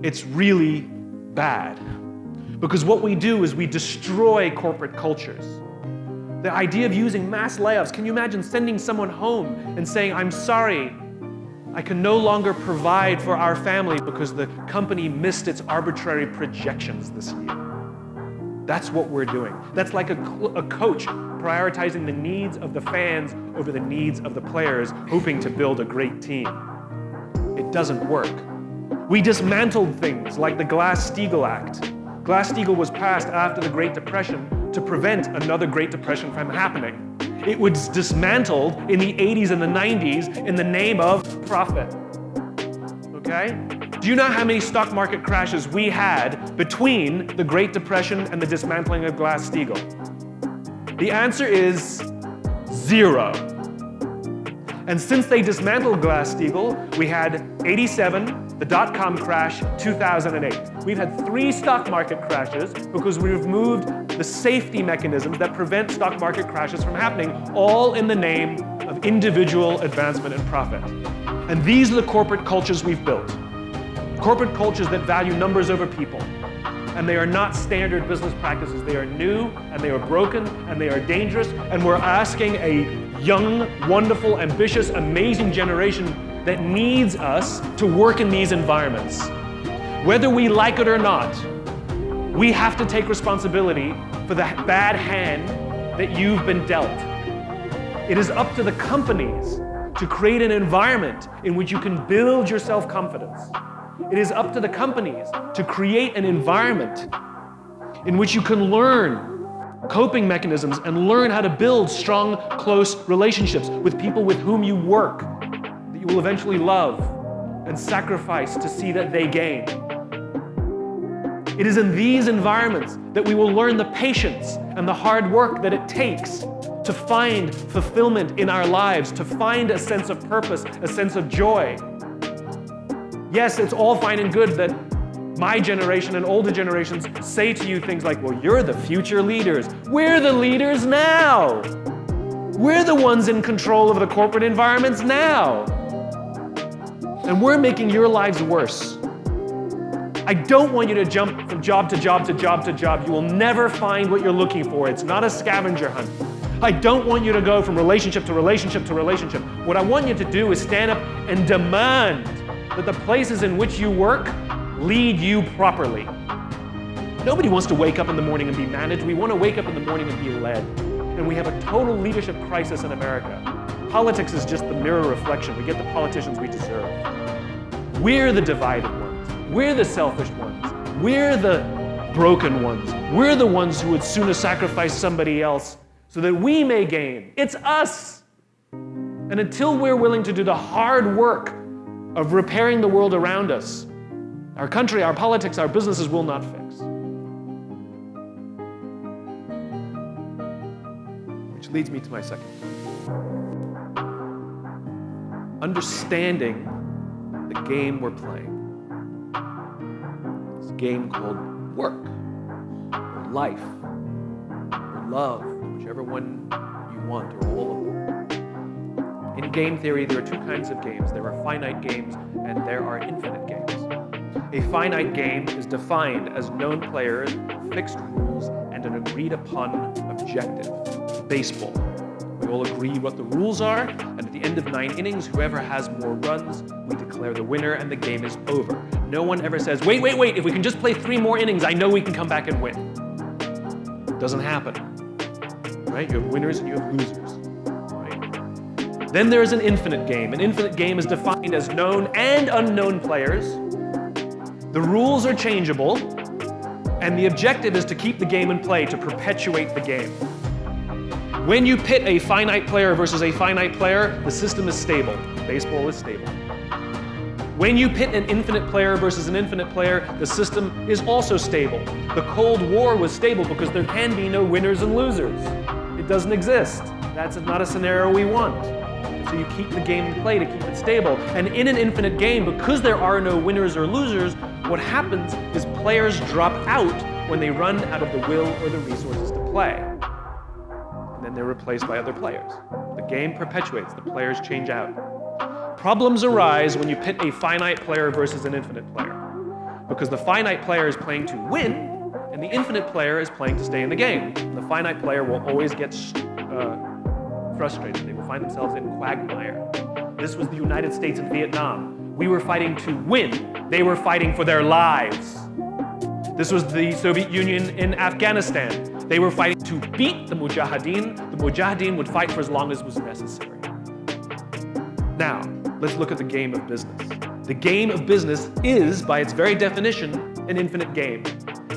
it's really bad. Because what we do is we destroy corporate cultures. The idea of using mass layoffs, can you imagine sending someone home and saying, I'm sorry, I can no longer provide for our family because the company missed its arbitrary projections this year. That's what we're doing. That's like a coach prioritizing the needs of the fans over the needs of the players, hoping to build a great team. It doesn't work. We dismantled things like the Glass-Steagall Act. Glass-Steagall was passed after the Great Depression to prevent another Great Depression from happening. It was dismantled in the 80s and the 90s in the name of profit. Okay? Do you know how many stock market crashes we had between the Great Depression and the dismantling of Glass-Steagall? The answer is 0. And since they dismantled Glass-Steagall, we had 87, the dot-com crash, 2008. We've had 3 stock market crashes because we removed the safety mechanisms that prevent stock market crashes from happening, all in the name of individual advancement and profit. And these are the corporate cultures we've built. Corporate cultures that value numbers over people. And they are not standard business practices. They are new, and they are broken, and they are dangerous, and we're asking a young, wonderful, ambitious, amazing generation that needs us to work in these environments. Whether we like it or not, we have to take responsibility for the bad hand that you've been dealt. It is up to the companies to create an environment in which you can build your self-confidence. It is up to the companies to create an environment in which you can learn coping mechanisms and learn how to build strong, close relationships with people with whom you work, that you will eventually love and sacrifice to see that they gain. It is in these environments that we will learn the patience and the hard work that it takes to find fulfillment in our lives, to find a sense of purpose, a sense of joy. Yes, it's all fine and good that my generation and older generations say to you things like, well, you're the future leaders. We're the leaders now. We're the ones in control of the corporate environments now. And we're making your lives worse. I don't want you to jump from job to job to job to job. You will never find what you're looking for. It's not a scavenger hunt. I don't want you to go from relationship to relationship to relationship. What I want you to do is stand up and demand that the places in which you work lead you properly. Nobody wants to wake up in the morning and be managed. We want to wake up in the morning and be led. And we have a total leadership crisis in America. Politics is just the mirror reflection. We get the politicians we deserve. We're the divided ones. We're the selfish ones. We're the broken ones. We're the ones who would sooner sacrifice somebody else so that we may gain. It's us. And until we're willing to do the hard work of repairing the world around us, our country, our politics, our businesses will not fix. Which leads me to my second point. Understanding the game we're playing. It's a game called work, or life, or love, whichever one you want, or all of them. In game theory, there are 2 kinds of games. There are finite games and there are infinite games. A finite game is defined as known players, fixed rules, and an agreed-upon objective. Baseball. We all agree what the rules are, and at the end of 9 innings, whoever has more runs, we declare the winner, and the game is over. No one ever says, wait, if we can just play 3 more innings, I know we can come back and win. It doesn't happen. Right? You have winners and you have losers. Right? Then there's an infinite game. An infinite game is defined as known and unknown players. The rules are changeable, and the objective is to keep the game in play, to perpetuate the game. When you pit a finite player versus a finite player, the system is stable. Baseball is stable. When you pit an infinite player versus an infinite player, the system is also stable. The Cold War was stable because there can be no winners and losers. It doesn't exist. That's not a scenario we want. So you keep the game in play to keep it stable. And in an infinite game, because there are no winners or losers, what happens is players drop out when they run out of the will or the resources to play. And then they're replaced by other players. The game perpetuates, the players change out. Problems arise when you pit a finite player versus an infinite player. Because the finite player is playing to win, and the infinite player is playing to stay in the game. And the finite player will always get frustrated. They will find themselves in quagmire. This was the United States and Vietnam. We were fighting to win. They were fighting for their lives. This was the Soviet Union in Afghanistan. They were fighting to beat the Mujahideen. The Mujahideen would fight for as long as was necessary. Now, let's look at the game of business. The game of business is, by its very definition, an infinite game.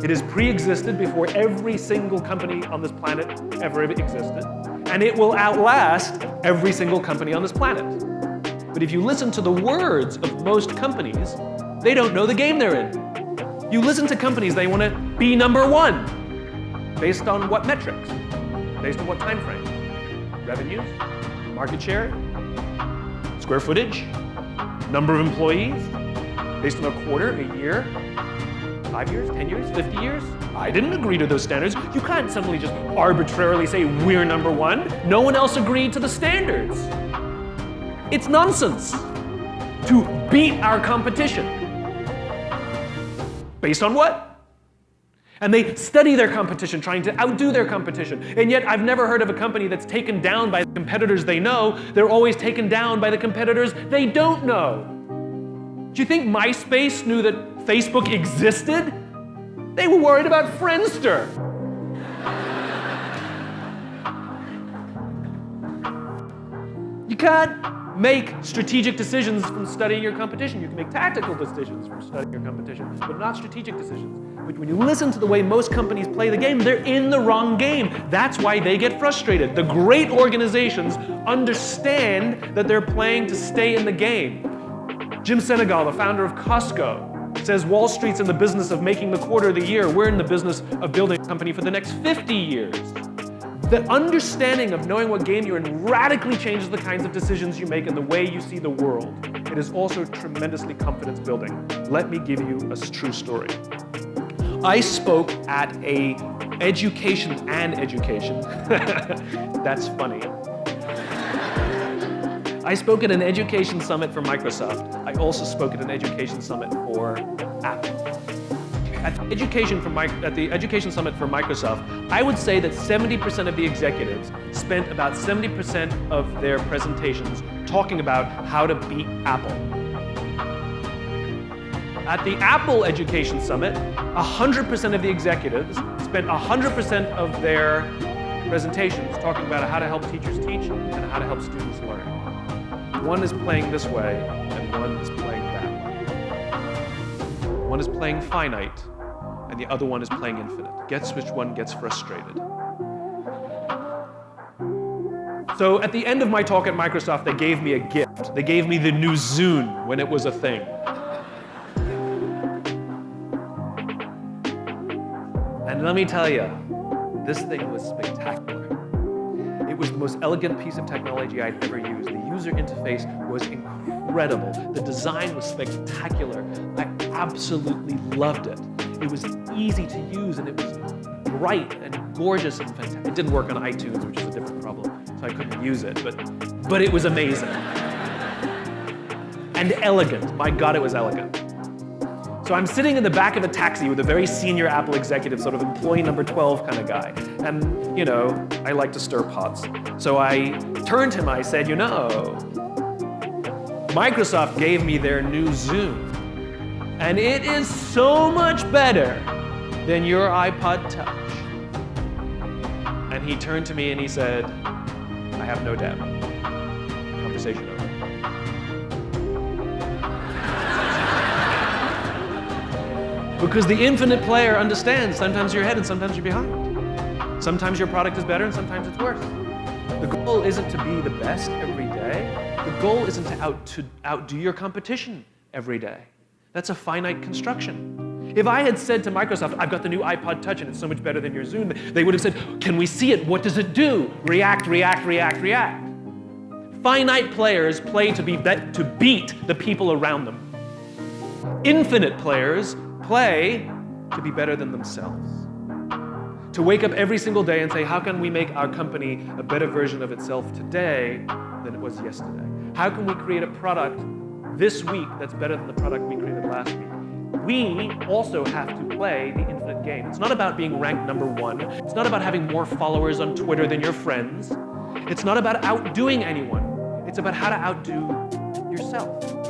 It has pre-existed before every single company on this planet ever existed, and it will outlast every single company on this planet. But if you listen to the words of most companies, they don't know the game they're in. You listen to companies, they want to be number one. Based on what metrics? Based on what time frame? Revenues? Market share? Square footage? Number of employees? Based on a quarter, a year? 5 years, 10 years, 50 years? I didn't agree to those standards. You can't suddenly just arbitrarily say we're number one. No one else agreed to the standards. It's nonsense to beat our competition. Based on what? And they study their competition, trying to outdo their competition. And yet I've never heard of a company that's taken down by the competitors they know. They're always taken down by the competitors they don't know. Do you think MySpace knew that Facebook existed? They were worried about Friendster. You can't make strategic decisions from studying your competition. You can make tactical decisions from studying your competition, but not strategic decisions. But when you listen to the way most companies play the game, they're in the wrong game. That's why they get frustrated. The great organizations understand that they're playing to stay in the game. Jim Senegal, the founder of Costco, says Wall Street's in the business of making the quarter of the year. We're in the business of building a company for the next 50 years. The understanding of knowing what game you're in radically changes the kinds of decisions you make and the way you see the world. It is also tremendously confidence building. Let me give you a true story. I spoke at a education. That's funny. I spoke at an education summit for Microsoft. I also spoke at an education summit for Apple. At the education summit for Microsoft, I would say that 70% of the executives spent about 70% of their presentations talking about how to beat Apple. At the Apple Education Summit, 100% of the executives spent 100% of their presentations talking about how to help teachers teach and how to help students learn. One is playing this way, and one is playing that way. One is playing finite, and the other one is playing infinite. Guess which one gets frustrated. So at the end of my talk at Microsoft, they gave me a gift. They gave me the new Zune when it was a thing. And let me tell you, this thing was spectacular. It was the most elegant piece of technology I'd ever used. The user interface was incredible. The design was spectacular. I absolutely loved it. It was easy to use, and it was bright and gorgeous and fantastic. It didn't work on iTunes, which is a different problem, so I couldn't use it, but it was amazing. And elegant. My God, it was elegant. So I'm sitting in the back of a taxi with a very senior Apple executive, sort of employee number 12 kind of guy. And, you know, I like to stir pots. So I turned to him, I said, you know, Microsoft gave me their new Zune, and it is so much better than your iPod Touch. And he turned to me and he said, I have no doubt. Conversation over. Because the infinite player understands sometimes you're ahead and sometimes you're behind. Sometimes your product is better and sometimes it's worse. The goal isn't to be the best every day. The goal isn't to outdo your competition every day. That's a finite construction. If I had said to Microsoft, I've got the new iPod Touch and it's so much better than your Zune, they would have said, can we see it? What does it do? React, react, react, react. Finite players play to beat the people around them. Infinite players play to be better than themselves. To wake up every single day and say, how can we make our company a better version of itself today than it was yesterday? How can we create a product this week that's better than the product we created last week? we also have to play the infinite game. It's not about being ranked number one. It's not about having more followers on Twitter than your friends. It's not about outdoing anyone. It's about how to outdo yourself.